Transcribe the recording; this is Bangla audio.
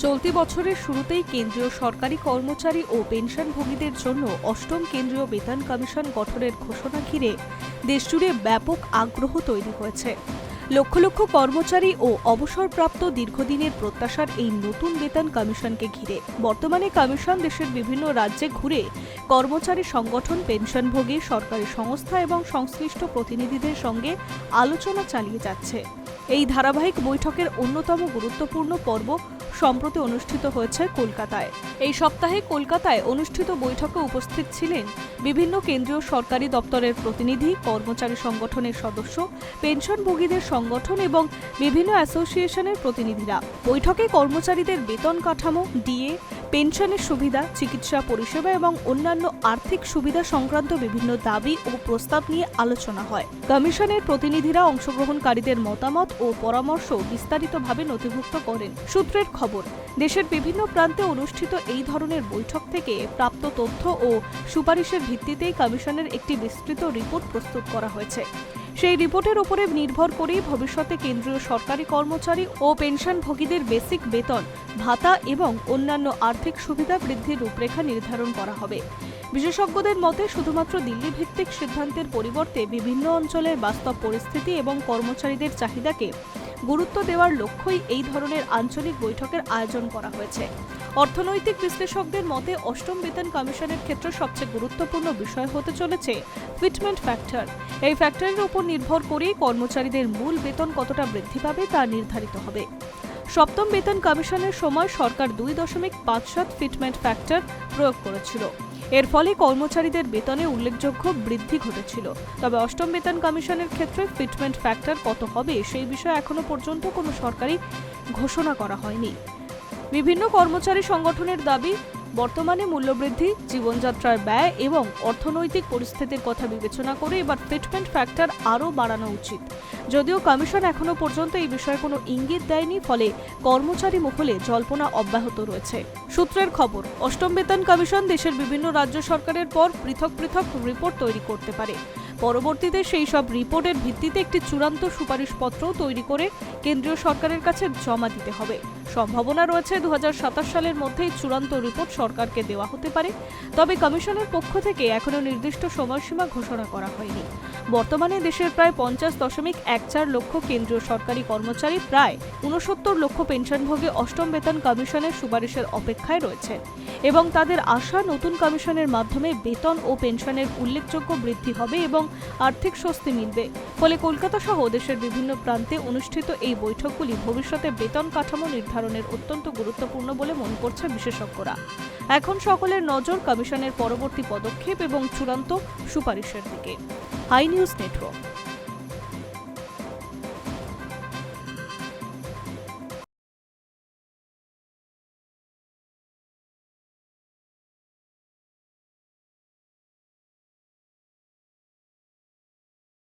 চলতি বছরের শুরুতেই কেন্দ্রীয় সরকারি কর্মচারী ও পেনশনভোগীদের জন্য অষ্টম কেন্দ্রীয় বেতন কমিশন গঠনের ঘোষণা ঘিরে দেশজুড়ে ব্যাপক আগ্রহ তৈরি হয়েছে। লক্ষ লক্ষ কর্মচারী ও অবসরপ্রাপ্ত দীর্ঘদিনের প্রত্যাশার এই নতুন বেতন কমিশনকে ঘিরে বর্তমানে কমিশন দেশের বিভিন্ন রাজ্যে ঘুরে কর্মচারী সংগঠন, পেনশনভোগী, সরকারি সংস্থা এবং সংশ্লিষ্ট প্রতিনিধিদের সঙ্গে আলোচনা চালিয়ে যাচ্ছে। এই ধারাবাহিক বৈঠকের অন্যতম গুরুত্বপূর্ণ পর্ব সম্প্রতি অনুষ্ঠিত হয়েছে কলকাতায়। এই সপ্তাহে কলকাতায় অনুষ্ঠিত বৈঠকে উপস্থিত ছিলেন বিভিন্ন কেন্দ্রীয় সরকারি দপ্তরের প্রতিনিধি, কর্মচারী সংগঠনের সদস্য, পেনশনভোগীদের সংগঠন এবং বিভিন্ন অ্যাসোসিয়েশনের প্রতিনিধিরা। বৈঠকে কর্মচারীদের বেতন কাঠামো, ডিএ, পেনশনের সুবিধা, চিকিৎসা পরিষেবা এবং অন্যান্য আর্থিক সুবিধা সংক্রান্ত বিভিন্ন দাবি ও প্রস্তাব নিয়ে আলোচনা হয়। কমিশনের প্রতিনিধিরা অংশগ্রহণকারীদের মতামত ও পরামর্শ বিস্তারিতভাবে নথিভুক্ত করেন। সূত্রের খবর, দেশের বিভিন্ন প্রান্তে অনুষ্ঠিত এই ধরনের বৈঠক থেকে প্রাপ্ত তথ্য ও সুপারিশের ভিত্তিতেই কমিশনের একটি বিস্তৃত রিপোর্ট প্রস্তুত করা হয়েছে। সেই রিপোর্টের উপরে নির্ভর করেই ভবিষ্যতে কেন্দ্রীয় সরকারি কর্মচারী ও পেনশনভোগীদের বেসিক বেতন, ভাতা এবং অন্যান্য আর্থিক সুবিধা বৃদ্ধির রূপরেখা নির্ধারণ করা হবে। বিশেষজ্ঞদের মতে শুধুমাত্র দিল্লি ভিত্তিক সিদ্ধান্তের পরিবর্তে বিভিন্ন অঞ্চলের বাস্তব পরিস্থিতি এবং কর্মচারীদের চাহিদাকে গুরুত্ব দেওয়ার লক্ষ্যই এই ধরনের আঞ্চলিক বৈঠকের আয়োজন করা হয়েছে। অর্থনৈতিক বিশ্লেষকদের মতে অষ্টম বেতন কমিশনের ক্ষেত্রে সবচেয়ে গুরুত্বপূর্ণ বিষয় হতে চলেছে ফিটমেন্ট ফ্যাক্টর। এই ফ্যাক্টরের উপর নির্ভর করেই কর্মচারীদের মূল বেতন কতটা বৃদ্ধি পাবে তা নির্ধারিত হবে। সপ্তম বেতন কমিশনের সময় সরকার 2.57 ফিটমেন্ট ফ্যাক্টর প্রয়োগ করেছিল। এর ফলে কর্মচারীদের বেতনে উল্লেখযোগ্য বৃদ্ধি ঘটেছিল। তবে অষ্টম বেতন কমিশনের ক্ষেত্রে ফিটমেন্ট ফ্যাক্টর কত হবে সেই বিষয়ে এখনো পর্যন্ত কোনো সরকারি ঘোষণা করা হয়নি। বিভিন্ন কর্মচারী সংগঠনের দাবি, বর্তমানে মূল্যবৃদ্ধি, জীবনযাত্রার ব্যয় এবং অর্থনৈতিক পরিস্থিতির কথা বিবেচনা করে এবার ফিটমেন্ট ফ্যাক্টর আরও বাড়ানো উচিত। যদিও কমিশন এখনো পর্যন্ত এই বিষয়ে কোনো ইঙ্গিত দেয়নি, ফলে কর্মচারী মহলে জল্পনা অব্যাহত রয়েছে। সূত্রের খবর, অষ্টম বেতন কমিশন দেশের বিভিন্ন রাজ্য সরকারের পর পৃথক পৃথক রিপোর্ট তৈরি করতে পারে। পরবর্তীতে সেই সব রিপোর্টের ভিত্তিতে একটি চূড়ান্ত সুপারিশপত্রও তৈরি করে কেন্দ্রীয় সরকারের কাছে জমা দিতে হবে। সম্ভাবনা রয়েছে 2027 সালের মধ্যেই চূড়ান্ত রিপোর্ট সরকারকে দেওয়া হতে পারে। তবে কমিশনের পক্ষ থেকে এখনো নির্দিষ্ট সময়সীমা ঘোষণা করা হয়নি। বর্তমানে দেশের প্রায় 50.14 লক্ষ কেন্দ্রীয় সরকারি কর্মচারী, প্রায় 69 লক্ষ পেনশনভোগী অষ্টম বেতন কমিশনের সুপারিশের অপেক্ষায় রয়েছেন এবং তাদের আশা নতুন কমিশনের মাধ্যমে বেতন ও পেনশনের উল্লেখযোগ্য বৃদ্ধি হবে এবং আর্থিক স্বস্তি মিলবে। ফলে কলকাতা সহ দেশের বিভিন্ন প্রান্তে অনুষ্ঠিত এই বৈঠকগুলি ভবিষ্যতে বেতন কাঠামো নির্ধারণের অত্যন্ত গুরুত্বপূর্ণ বলে মনে করছে বিশেষজ্ঞরা। এখন সকলের নজর কমিশনের পরবর্তী পদক্ষেপ এবং চূড়ান্ত সুপারিশের দিকে। Hi news network.